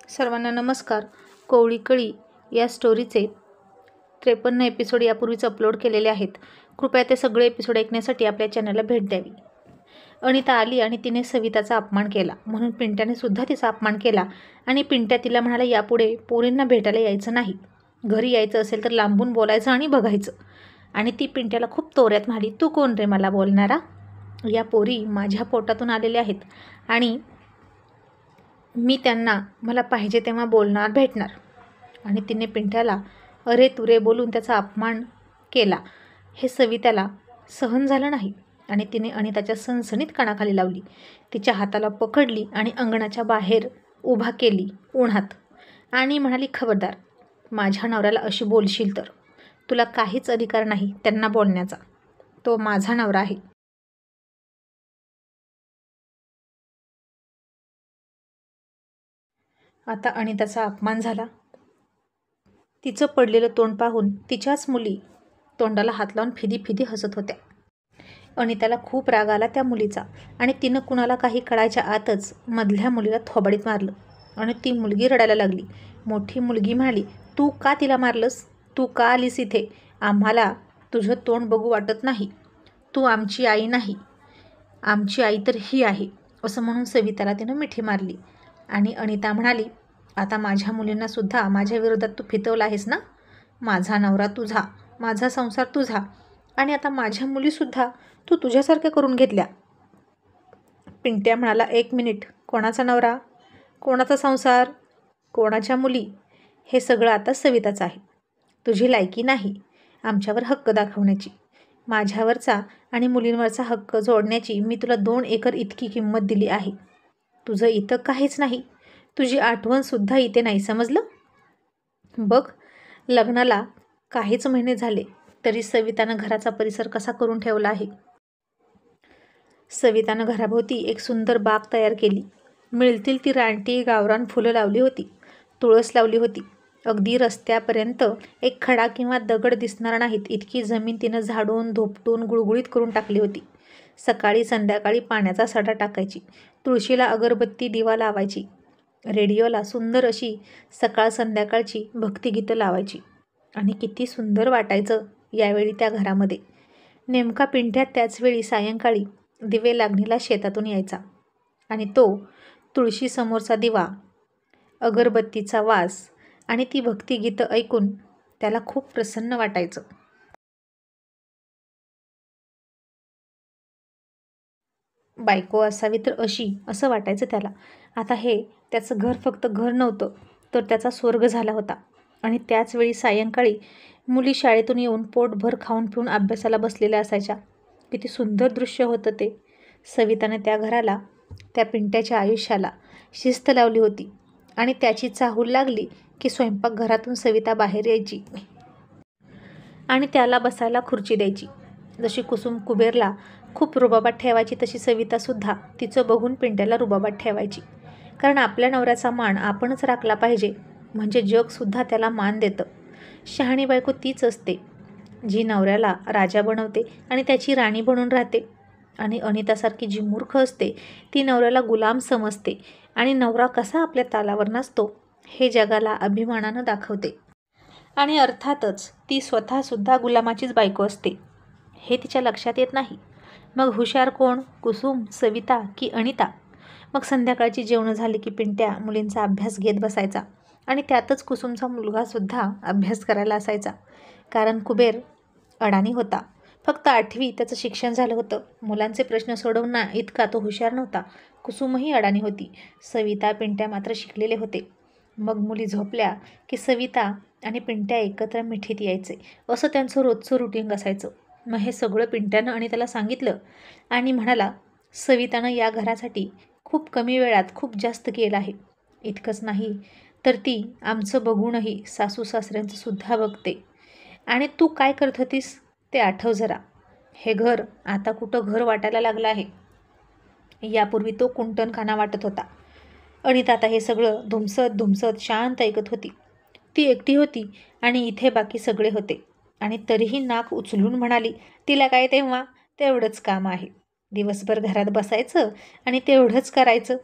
सर्वांना नमस्कार. कोवळी कळी या स्टोरीचे 53 एपिसोड यापूर्वीच अपलोड केलेले आहेत. कृपया ते सगळे एपिसोड ऐकण्यासाठी आपल्या चॅनलला भेट द्यावी. अनिता आली आणि तिने सविताचा अपमान केला म्हणून पिंट्याने सुद्धा तिचा अपमान केला आणि पिंट्या तिला म्हणाला, यापुढे पोरींना भेटायला यायचं नाही, घरी यायचं असेल तर लांबून बोलायचं आणि बघायचं. आणि ती पिंट्याला खूप तोऱ्यात म्हणाली, तू कोण रे मला बोलणारा? या पोरी माझ्या पोटातून आलेल्या आहेत आणि मी त्यांना मला पाहिजे तेव्हा बोलणार, भेटणार. आणि तिने पिंट्याला अरे तुरे बोलून त्याचा अपमान केला. हे सविताला सहन झालं नाही आणि तिने अनिताच्या सणसणीत कानाखाली लावली, तिच्या हाताला पकडली आणि अंगणाच्या बाहेर उभा केली उन्हात आणि म्हणाली, खबरदार माझ्या नवऱ्याला अशी बोलशील तर तुला काहीच अधिकार नाही त्यांना बोलण्याचा. तो माझा नवरा आहे. आता अनिताचा अपमान झाला. तिचं पडलेलं तोंड पाहून तिच्याच मुली तोंडाला हात लावून फिदी फिदी हसत होत्या. अनिताला खूप राग आला त्या मुलीचा आणि तिनं कुणाला काही कळायच्या आतच मधल्या मुलीला थोबाडीत मारलं आणि ती मुलगी रडायला लागली. मोठी मुलगी म्हणाली, तू का तिला मारलंस? तू का आलीस इथे? आम्हाला तुझं तोंड बघू वाटत नाही. तू आमची आई नाही, आमची आई तर ही आहे, असं म्हणून सविताला तिनं मिठी मारली. आणि अनिता म्हणाली, आता माझ्या मुलींना सुद्धा माझ्या विरोधात तू फितवला आहेस ना? माझा नवरा तुझा, माझा संसार तुझा आणि आता माझ्या मुलीसुद्धा तू तुझ्यासारख्या करून घेतल्या. पिंट्या म्हणाला, एक मिनिट, कोणाचा नवरा, कोणाचा संसार, कोणाच्या मुली? हे सगळं आता सविताचं आहे. तुझी लायकी नाही आमच्यावर हक्क दाखवण्याची. माझ्यावरचा आणि मुलींवरचा हक्क जोडण्याची मी तुला 2 एकर इतकी किंमत दिली आहे. तुझं इथं काहीच नाही, तुझी आठवणसुद्धा इथे नाही, समजलं? बघ, लग्नाला काहीच महिने झाले तरी सवितानं घराचा परिसर कसा करून ठेवला आहे. सवितानं घराभोवती एक सुंदर बाग तयार केली. मिळतील ती रानटी गावरान फुलं लावली होती, तुळस लावली होती. अगदी रस्त्यापर्यंत एक खडा किंवा दगड दिसणार नाहीत इतकी जमीन तिनं झाडून धोपटून गुळगुळीत करून टाकली होती. सकाळी संध्याकाळी पाण्याचा सडा टाकायची, तुळशीला अगरबत्ती दिवा लावायची, रेडिओला सुंदर अशी सकाळ संध्याकाळची भक्तिगीतं लावायची. आणि किती सुंदर वाटायचं यावेळी त्या घरामध्ये. नेमका पिंट्या त्याचवेळी सायंकाळी दिवे लागणीला शेतातून यायचा आणि तो तुळशीसमोरचा दिवा, अगरबत्तीचा वास आणि ती भक्तिगीतं ऐकून त्याला खूप प्रसन्न वाटायचं. बायको असावी तर अशी, असं वाटायचं त्याला. आता हे त्याचं घर फक्त घर नव्हतं तर त्याचा स्वर्ग झाला होता. आणि त्याचवेळी सायंकाळी मुली शाळेतून येऊन पोटभर खाऊन पिऊन अभ्यासाला बसलेल्या असायच्या. किती सुंदर दृश्य होतं ते. सविताने त्या घराला, त्या पिंट्याच्या आयुष्याला शिस्त लावली होती आणि त्याची चाहूल लागली की स्वयंपाकघरातून सविता बाहेर यायची आणि त्याला बसायला खुर्ची द्यायची. जशी कुसुम कुबेरला खूप रुबाबात ठेवायची तशी सवितासुद्धा तिचं बघून पिंट्याला रुबाबात ठेवायची. कारण आपल्या नवऱ्याचा मान आपणच राखला पाहिजे, म्हणजे जगसुद्धा त्याला मान देतं. शहाणी बायको तीच असते जी नवऱ्याला राजा बनवते आणि त्याची राणी बनून राहते. आणि अनितासारखी जी मूर्ख असते ती नवऱ्याला गुलाम समजते आणि नवरा कसा आपल्या तालावर नसतो हे जगाला अभिमानानं दाखवते. आणि अर्थातच ती स्वतःसुद्धा गुलामाचीच बायको असते हे तिच्या लक्षात येत नाही. मग हुशार कोण, कुसुम, सविता की अनिता? मग संध्याकाळची जेवणं झाली की पिंट्या मुलींचा अभ्यास घेत बसायचा आणि त्यातच कुसुमचा मुलगासुद्धा अभ्यास करायला असायचा. कारण कुबेर अडाणी होता, फक्त 8वी त्याचं शिक्षण झालं होतं. मुलांचे प्रश्न सोडवणं इतका तो हुशार नव्हता. कुसुमही अडाणी होती. सविता, पिंट्या मात्र शिकलेले होते. मग मुली झोपल्या की सविता आणि पिंट्या एकत्र मिठीत यायचे, असं त्यांचं रोजचं रुटीन असायचं. मग हे सगळं पिंट्यानं आणि त्याला सांगितलं आणि म्हणाला, सवितानं या घरासाठी खूप कमी वेळात खूप जास्त केलं आहे. इतकंच नाही तर ती आमचं बघूनही सासू सासऱ्यांचं सुद्धा बघते. आणि तू काय करत होतीस ते आठव जरा. हे घर आता कुठं घर वाटायला लागलं आहे. यापूर्वी तो कुंटणखाना वाटत होता. अनिता आता हे सगळं धुमसत धुमसत शांत ऐकत होती. ती एकटी होती आणि इथे बाकी सगळे होते आणि तरीही नाक उचलून म्हणाली, तिला काय तेव्हा, तेवढंच काम आहे. दिवसभर घरात बसायचं आणि तेवढंच करायचं.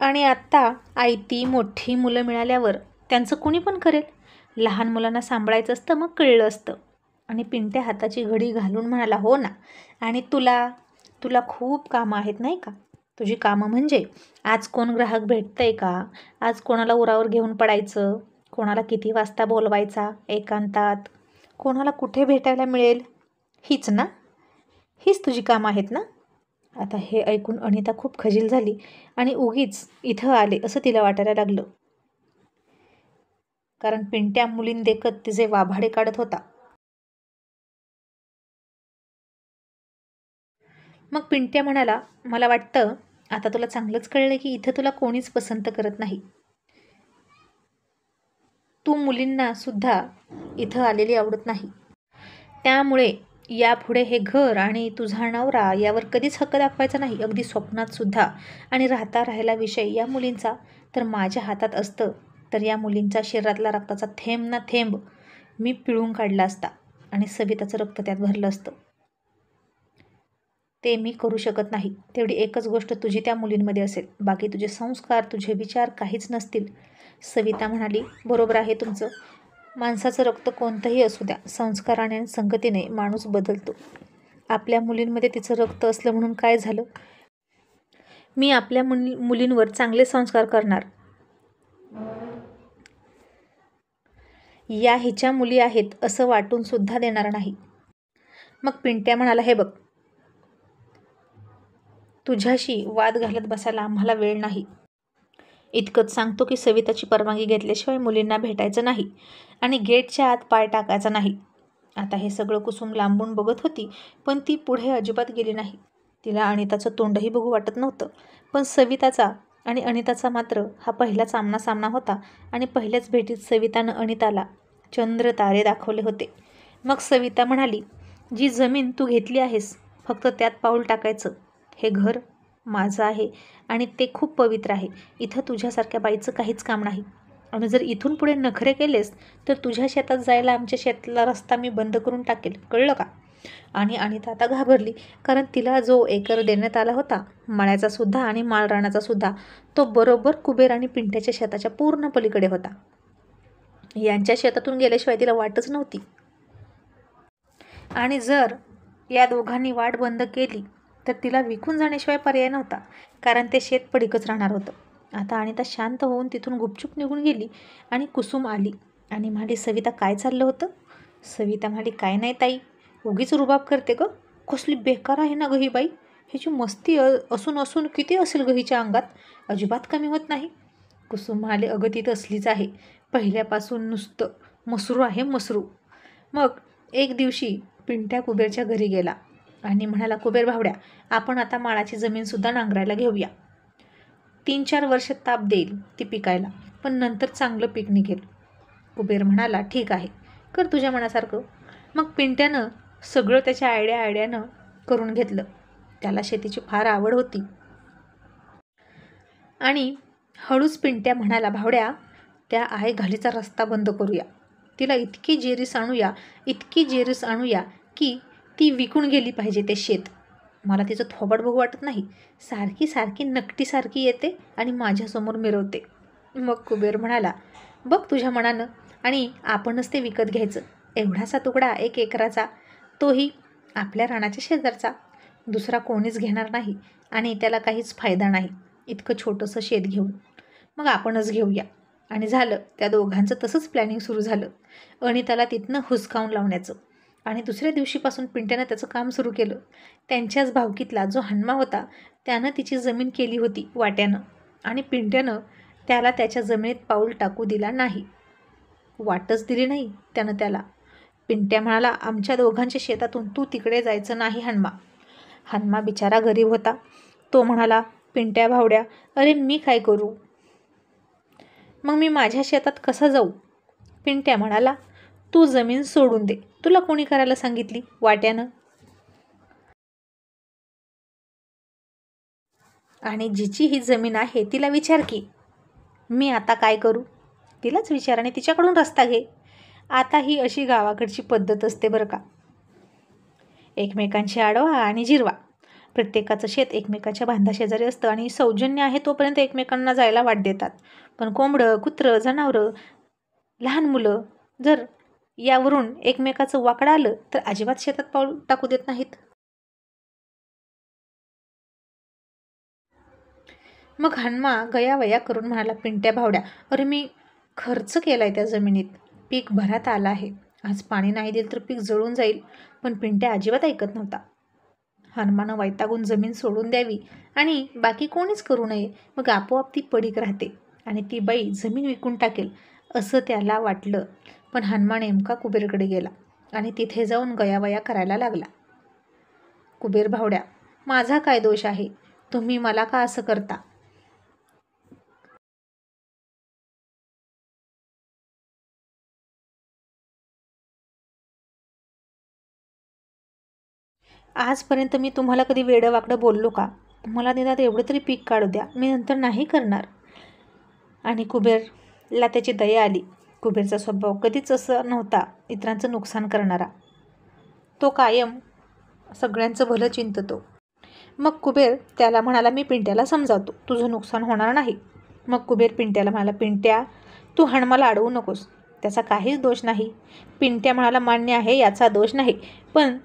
आणि आत्ता आयती मोठी मुलं मिळाल्यावर त्यांचं कुणी पण करेल. लहान मुलांना सांभाळायचं असतं, मग कळलं असतं. आणि पिंट्या हाताची घडी घालून म्हणाला, हो ना. आणि तुला तुला खूप कामं आहेत नाही का? तुझी कामं म्हणजे आज कोण ग्राहक भेटतंय का, आज कोणाला उरावर घेऊन पडायचं, कोणाला किती वाजता बोलवायचा एकांतात, कोणाला कुठे भेटायला मिळेल, हीच ना, हीच तुझी कामं आहेत ना. आता हे ऐकून अनिता खूप खजील झाली आणि उगीच इथं आले असं तिला वाटायला लागलं. कारण पिंट्या मुलींदेखत तिचे वाभाडे काढत होता. मग पिंट्या म्हणाला, मला वाटतं आता तुला चांगलंच कळलं की इथं तुला कोणीच पसंत करत नाही. तू मुलींना सुद्धा इथं आलेली आवडत नाही. त्यामुळे यापुढे हे घर आणि तुझा नवरा यावर कधीच हक्क दाखवायचा नाही, अगदी स्वप्नात सुद्धा. आणि राहायला विषय या मुलींचा तर माझ्या हातात असतं तर या मुलींच्या शरीरातला रक्ताचा थेंब ना थेंब मी पिळून काढला असता आणि सविताचं रक्त त्यात भरलं असतं. ते मी करू शकत नाही. तेवढी एकच गोष्ट तुझी त्या मुलींमध्ये असेल, बाकी तुझे संस्कार तुझे विचार काहीच नसतील. सविता म्हणाली, बरोबर आहे तुमचं. माणसाचं रक्त कोणतंही असू द्या, संस्काराने आणि संगतीने माणूस बदलतो. आपल्या मुलींमध्ये तिचं रक्त असलं म्हणून काय झालं? मी आपल्या मुलींवर चांगले संस्कार करणार. या हिच्या मुली आहेत असं वाटून सुद्धा देणार नाही. मग पिंट्या म्हणाला, हे बघ, तुझ्याशी वाद घालत बसायला आम्हाला वेळ नाही. इतकंच सांगतो की सविताची परवानगी घेतल्याशिवाय मुलींना भेटायचं नाही आणि गेटच्या आत पाय टाकायचा नाही. आता हे सगळं कुसुम लांबून बघत होती, पण ती पुढे अजिबात गेली नाही. तिला अनिताचं तोंडही बघू वाटत नव्हतं. पण सविताचा आणि अनिताचा मात्र हा पहिलाच सामना होता आणि पहिल्याच भेटीत सवितानं अनिताला चंद्र तारे दाखवले होते. मग सविता म्हणाली, जी जमीन तू घेतली आहेस फक्त त्यात पाऊल टाकायचं. हे घर माझं आहे आणि ते खूप पवित्र आहे. इथं तुझ्यासारख्या बाईचं काहीच काम नाही. आणि जर इथून पुढे नखरे केलेस तर तुझ्या शेतात जायला आमच्या शेतातला रस्ता मी बंद करून टाकेल, कळलं का? आणि अनिता आता घाबरली, कारण तिला जो एकर देण्यात आला होता मळ्याचा सुद्धा आणि माळरानाचा सुद्धा, तो बरोबर कुबेर आणि पिंट्याच्या शेताच्या पूर्ण पलीकडे होता. यांच्या शेतातून गेल्याशिवाय तिला वाटच नव्हती. आणि जर या दोघांनी वाट बंद केली तर तिला विकून जाण्याशिवाय पर्याय नव्हता, कारण ते शेत पडीकच राहणार होतं. आता अनिता शांत होऊन तिथून गुपचूप निघून गेली आणि कुसुम आली आणि म्हणाली, सविता काय चाललं होतं? सविता म्हणाली, काय नाही ताई, उगीच रुबाब करते ग. कसली बेकार आहे ना ग ही बाई. ह्याची मस्ती असून असून किती असेल ग हिच्या अंगात, अजिबात कमी होत नाही. कुसुम म्हणाले, अगं ती तसलीच आहे, पहिल्यापासून नुसतं मसरू आहे मसरू. मग एक दिवशी पिंट्या कुबेरच्या घरी गेला आणि म्हणाला, कुबेर भावड्या, आपण आता माळाची जमीनसुद्धा नांगरायला घेऊया. 3-4 वर्ष ताप देईल ती पिकायला, पण नंतर चांगलं पीक निघेल. कुबेर म्हणाला, ठीक आहे, कर तुझ्या मनासारखं. मग पिंट्यानं सगळं त्याच्या आयडियानं करून घेतलं. त्याला शेतीची फार आवड होती आणि हळूच पिंट्या म्हणाला, भावड्या, त्या घालीचा रस्ता बंद करूया. तिला इतकी जेरीस आणूया की ती विकून गेली पाहिजे ते शेत. मला तिचं थोबाड बघू वाटत नाही. सारखी नकटीसारखी येते आणि माझ्यासमोर मिरवते. मग कुबेर म्हणाला, बघ तुझ्या मनानं, आणि आपणच ते विकत घ्यायचं. एवढासा तुकडा 1 एकराचा, तोही आपल्या रानाच्या शेजारचा. दुसरा कोणीच घेणार नाही आणि त्याला काहीच फायदा नाही इतकं छोटंसं शेत घेऊन. मग आपणच घेऊया. आणि झालं, त्या दोघांचं तसंच प्लॅनिंग सुरू झालं अनिताला तिथनं हुसकावून लावण्याचं. आणि दुसऱ्या दिवशीपासून पिंट्यानं त्याचं काम सुरू केलं. त्यांच्याच भावकीतला जो हनुमा होता त्यानं तिची जमीन केली होती वाट्यानं, आणि पिंट्यानं त्याला त्याच्या जमिनीत पाऊल टाकू दिला नाही. वाटच दिली नाही त्यानं त्याला. पिंट्या म्हणाला, आमच्या दोघांच्या शेतातून तू तिकडे जायचं नाही हनुमा. हनुमा बिचारा गरीब होता. तो म्हणाला, पिंट्या भावड्या, अरे मी काय करू? मग मी माझ्या शेतात कसा जाऊ? पिंट्या म्हणाला, तू जमीन सोडून दे. तुला कोणी करायला सांगितली वाट्यानं? आणि जिची ही जमीन आहे तिला विचार की मी आता काय करू. तिलाच विचार आणि तिच्याकडून रस्ता घे. आता ही अशी गावाकडची पद्धत असते बरं का. एकमेकांची आडवा आणि जिरवा. प्रत्येकाचं शेत एकमेकाच्या बांधाशेजारी असतं आणि सौजन्य आहे तोपर्यंत एकमेकांना जायला वाट देतात. पण कोंबडं, कुत्रं, जनावरं, लहान मुलं जर यावरून एकमेकाचं वाकडं आलं तर अजिबात शेतात पाऊल टाकू देत नाहीत. मग हनुमा गयावया करून म्हणाला, पिंट्या भावड्या, अरे मी खर्च केलाय त्या जमिनीत, पीक भरात आलं आहे, आज पाणी नाही दिलं तर पीक जळून जाईल. पण पिंट्या अजिबात ऐकत नव्हता. हनुमानं वैतागून जमीन सोडून द्यावी आणि बाकी कोणीच करू नये, मग आपोआप ती पडीक राहते आणि ती बाई जमीन विकून टाकेल असं त्याला वाटलं. पण हनुमान नेमका कुबेरकडे गेला आणि तिथे जाऊन गयावया करायला लागला. कुबेर भावड्या, माझा काय दोष आहे, तुम्ही मला का असं करता? आजपर्यंत मी तुम्हाला कधी वेडं वाकडं बोललो का? मला निदान एवढं तरी पीक काढू द्या, मी नंतर नाही करणार. आणि कुबेरला त्याची दया आली. कुबेरचा स्वभाव कधीच असं नव्हता इतरांचं नुकसान करणारा. तो कायम सगळ्यांचं भलं चिंततो. मग कुबेर त्याला म्हणाला, मी पिंट्याला समजावतो, तुझं नुकसान होणार नाही. मग कुबेर पिंट्याला म्हणाला, पिंट्या तू हनुमाला अडवू नकोस, त्याचा काहीच दोष नाही. पिंट्या म्हणाला, मान्य आहे, याचा दोष नाही, पण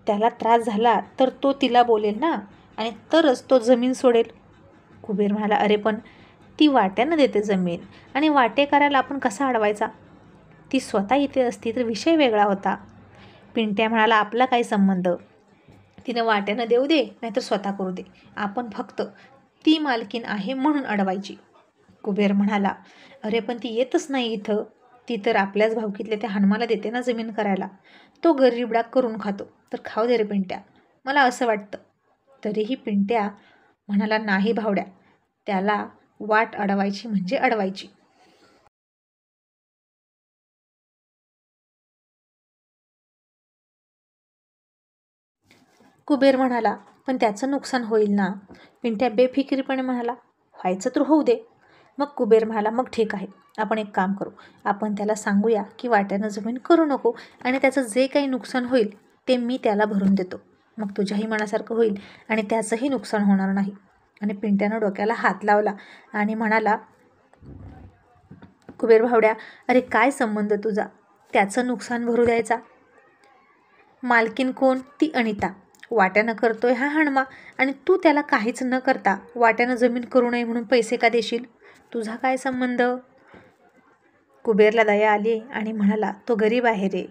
त्याला त्रास झाला तर तो तिला बोलेल ना, आणि तरच तो जमीन सोडेल. कुबेर म्हणाला, अरे पण ती वाट्यानं देते जमीन आणि वाटेकऱ्याला आपण कसा अडवायचा? ती स्वतः इथे असती तर विषय वेगळा होता. पिंट्या म्हणाला, आपला काय संबंध, तिनं वाट्यानं देऊ दे नाहीतर स्वतः करू दे, आपण फक्त ती मालकीन आहे म्हणून अडवायची. कुबेर म्हणाला, अरे पण ती येतच नाही इथं, ती तर आपल्याच भावकीतल्या त्या हनुमाला देते ना जमीन करायला, तो गरीबडा करून खातो, तर खाऊ दे रे पिंट्या, मला असं वाटतं. तरीही पिंट्या म्हणाला, नाही भावड्या, त्याला वाट अडवायची म्हणजे अडवायची. कुबेर म्हणाला, पण त्याचं नुकसान होईल ना? पिंट्या बेफिकिरीपणे म्हणाला, व्हायचं तर होऊ दे. मग कुबेर म्हणाला, मग ठीक आहे, आपण एक काम करू, आपण त्याला सांगूया की वाट्यानं जमीन करू नको आणि त्याचं जे काही नुकसान होईल ते मी त्याला भरून देतो, मग तुझ्याही मनासारखं होईल आणि त्याचंही नुकसान होणार नाही. आणि पिंट्यानं डोक्याला हात लावला आणि म्हणाला, कुबेर भावड्या, अरे काय संबंध तुझा त्याचं नुकसान भरू द्यायचा? मालकीन कोण? ती अनिता. वाट्यानं करतोय हा हनुमा, आणि तू त्याला काहीच न करता वाट्यानं जमीन करू नये म्हणून पैसे का देशील? तुझा काय संबंध? कुबेरला दया आली आणि म्हणाला, तो गरीब आहे रे,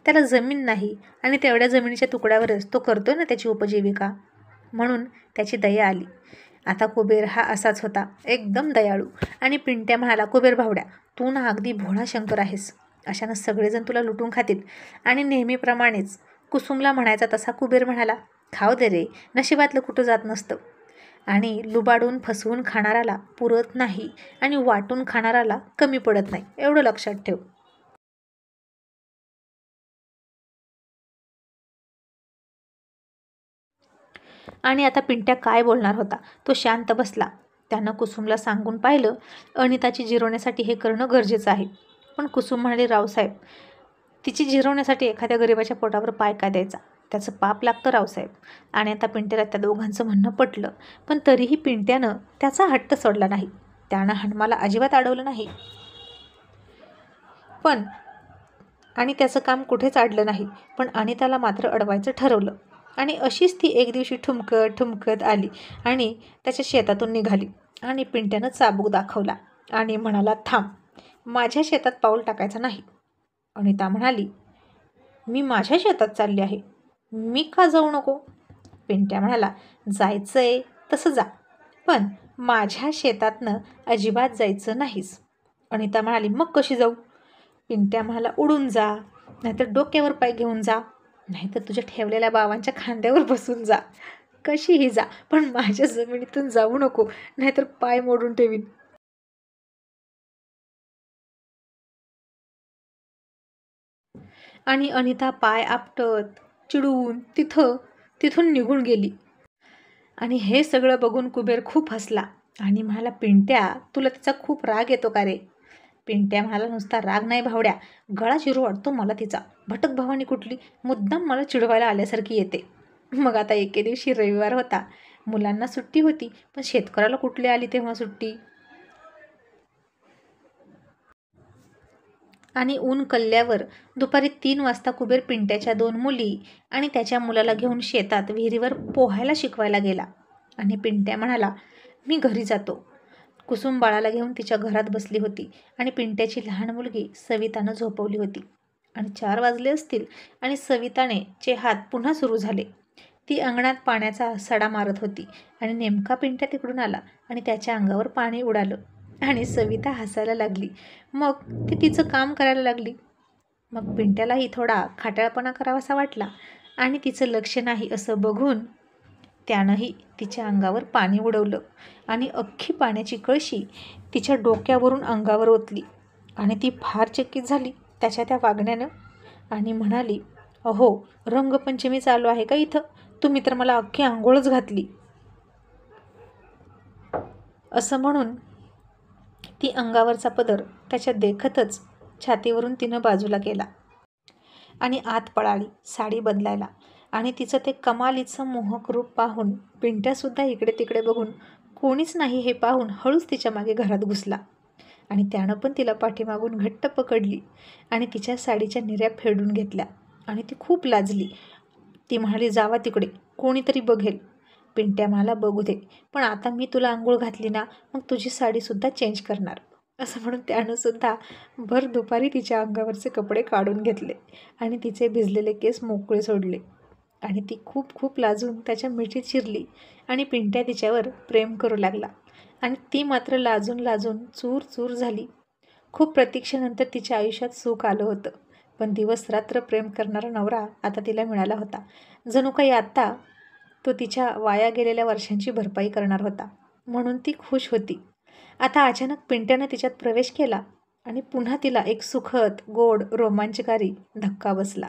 त्याला जमीन नाही आणि तेवढ्या जमिनीच्या तुकड्यावरच तो करतोय ना त्याची उपजीविका, म्हणून त्याची दया आली. आता कुबेर हा असाच होता, एकदम दयाळू. आणि पिंट्या म्हणाला, कुबेर भावड्या, तू ना अगदी भोळा शंकर आहेस, अशानं सगळेजण तुला लुटून खातील. आणि नेहमीप्रमाणेच कुसुमला म्हणायचा तसा कुबेर म्हणाला, खाऊ दे रे, नशिबातलं कुठं जात नसतं. आणि लुबाडून फसवून खाणाराला पुरत नाही आणि वाटून खाणाराला कमी पडत नाही, एवढं लक्षात ठेव. आणि आता पिंट्या काय बोलणार होता, तो शांत बसला. त्यानं कुसुमला सांगून पाहिलं, अनिताची जिरवण्यासाठी हे करणं गरजेचं आहे. पण कुसुम म्हणाली, रावसाहेब, तिची जिरवण्यासाठी एखाद्या गरिबाच्या पोटावर पाय का द्यायचा, त्याचं पाप लागतं रावसाहेब. आणि आता पिंट्याला त्या दोघांचं म्हणणं पटलं, पण तरीही पिंट्यानं त्याचा हट्ट सोडला नाही. त्यानं हनुमाला अजिबात अडवलं नाही, पण आणि त्याचं काम कुठेच अडलं नाही, पण अनिताला मात्र अडवायचं ठरवलं. आणि अशीच ती एक दिवशी ठुमकत ठुमकत आली आणि त्याच्या शेतातून निघाली. आणि पिंट्यानं चाबूक दाखवला आणि म्हणाला, थांब, माझ्या शेतात पाऊल टाकायचं नाही. अनिता म्हणाली, मी माझ्या शेतात चालली आहे, मी का जाऊ नको? पिंट्या म्हणाला, जायचंय तसं जा, पण माझ्या शेतातनं अजिबात जायचं नाहीस. अनिता म्हणाली, मग कशी जाऊ? पिंट्या म्हणाला, उडून जा, नाहीतर डोक्यावर पाय घेऊन जा, नाहीतर तुझ्या ठेवलेल्या बाबांच्या खांद्यावर बसून जा, कशीही जा, पण माझ्या जमिनीतून जाऊ नको, नाहीतर पाय मोडून ठेवीन. आणि अनिता पाय आपटत चिडून तिथून निघून गेली. आणि हे सगळं बघून कुबेर खूप हसला आणि म्हणाला, पिंट्या, तुला तिचा खूप राग येतो का रे? पिंट्या म्हणाला, नुसता राग नाही भावड्या, गळा चिरू वाटतो मला तिचा. भटक भवानी कुठली, मुद्दाम मला चिडवायला आल्यासारखी येते. मग आता एके दिवशी रविवार होता. मुलांना सुट्टी होती, पण शेतकऱ्याला कुठली आली तेव्हा सुट्टी. आणि ऊन कलल्यावर दुपारी 3 वाजता कुबेर पिंट्याच्या 2 मुली आणि त्याच्या मुलाला घेऊन शेतात विहिरीवर पोहायला शिकवायला गेला. आणि पिंट्या म्हणाला, मी घरी जातो. कुसुम बाळाला घेऊन तिच्या घरात बसली होती आणि पिंट्याची लहान मुलगी सवितानं झोपवली होती. आणि 4 वाजले असतील आणि सविताने चे हात पुन्हा सुरू झाले. ती अंगणात पाण्याचा सडा मारत होती आणि नेमका पिंट्या तिकडून आला आणि त्याच्या अंगावर पाणी उडालं आणि सविता हसायला लागली. मग ती तिचं काम करायला लागली. मग पिंट्यालाही थोडा खाटाळपणा करावासा वाटला आणि तिचं लक्ष नाही असं बघून त्यानंही तिच्या अंगावर पाणी उडवलं आणि अख्खी पाण्याची कळशी तिच्या डोक्यावरून अंगावर ओतली. आणि ती फार चकित झाली त्याच्या त्या वागण्यानं आणि म्हणाली, अहो, रंगपंचमी चालू आहे का इथं? तुम्ही तर मला अख्खी आंघोळच घातली. असं म्हणून ती अंगावरचा पदर त्याच्या देखतच छातीवरून तिनं बाजूला केला आणि आत पळाली साडी बदलायला. आणि तिचं ते कमालीचं मोहक रूप पाहून पिंट्यासुद्धा इकडे तिकडे बघून कोणीच नाही हे पाहून हळूच तिच्या मागे घरात घुसला. आणि त्यानं पण तिला पाठीमागून घट्ट पकडली आणि तिच्या साडीच्या निर्या फेडून घेतल्या. आणि ती खूप लाजली. ती म्हणाली, जावा तिकडे, कोणीतरी बघेल. पिंट्या म्हणाला, बघू दे, पण आता मी तुला आंघोळ घातली ना, मग तुझी साडीसुद्धा चेंज करणार. असं म्हणून त्यानंसुद्धा भर दुपारी तिच्या अंगावरचे कपडे काढून घेतले आणि तिचे भिजलेले केस मोकळे सोडले. आणि ती खूप खूप लाजून त्याच्या मिठीत शिरली आणि पिंट्या तिच्यावर प्रेम करू लागला. आणि ती मात्र लाजून लाजून चूर चूर झाली. खूप प्रतीक्षेनंतर तिच्या आयुष्यात सुख आलं होतं. पण दिवस रात्र प्रेम करणारा नवरा आता तिला मिळाला होता. जणू काही आत्ता तो तिच्या वाया गेलेल्या वर्षांची भरपाई करणार होता. म्हणून ती खुश होती. आता अचानक पिंट्यानं तिच्यात प्रवेश केला आणि पुन्हा तिला एक सुखद, गोड, रोमांचकारी धक्का बसला.